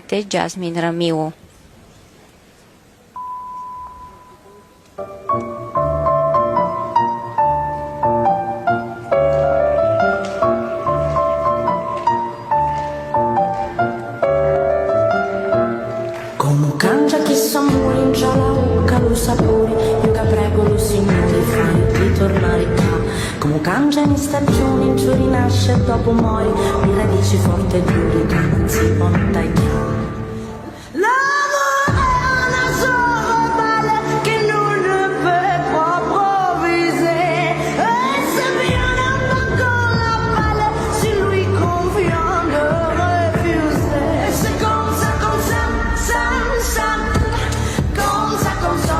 Jasmine Ramillo. Como cambia chi s'amore in già la bocca lo sapore, io che prego lo Signore fai ritornare qua. Come cambia in stagione in giù rinasce dopo muore, di radici forti e dure che non si può tagliare. L'amour est un oiseau rebelle qui nous ne peut pas proviser, et c'est bien avant qu'on l'appelle si lui convient de refuser. C'est comme ça, comme ça, comme ça, comme ça,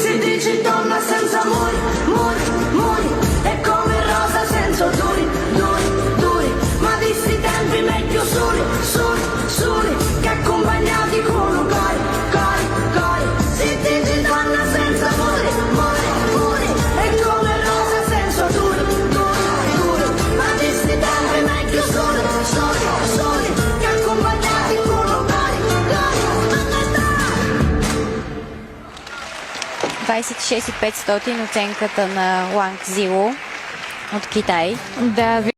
si dici donna senza amore, amore, è come rosa senza odori, duri, ma di sti tempi meglio soli, che accompagnati con un cori, si dici donna senza amore, è come rosa senza odori, ma di sti tempi meglio soli, che accompagnati con un cori. 26 500 оценката на Wang Zilo от Китай. Да,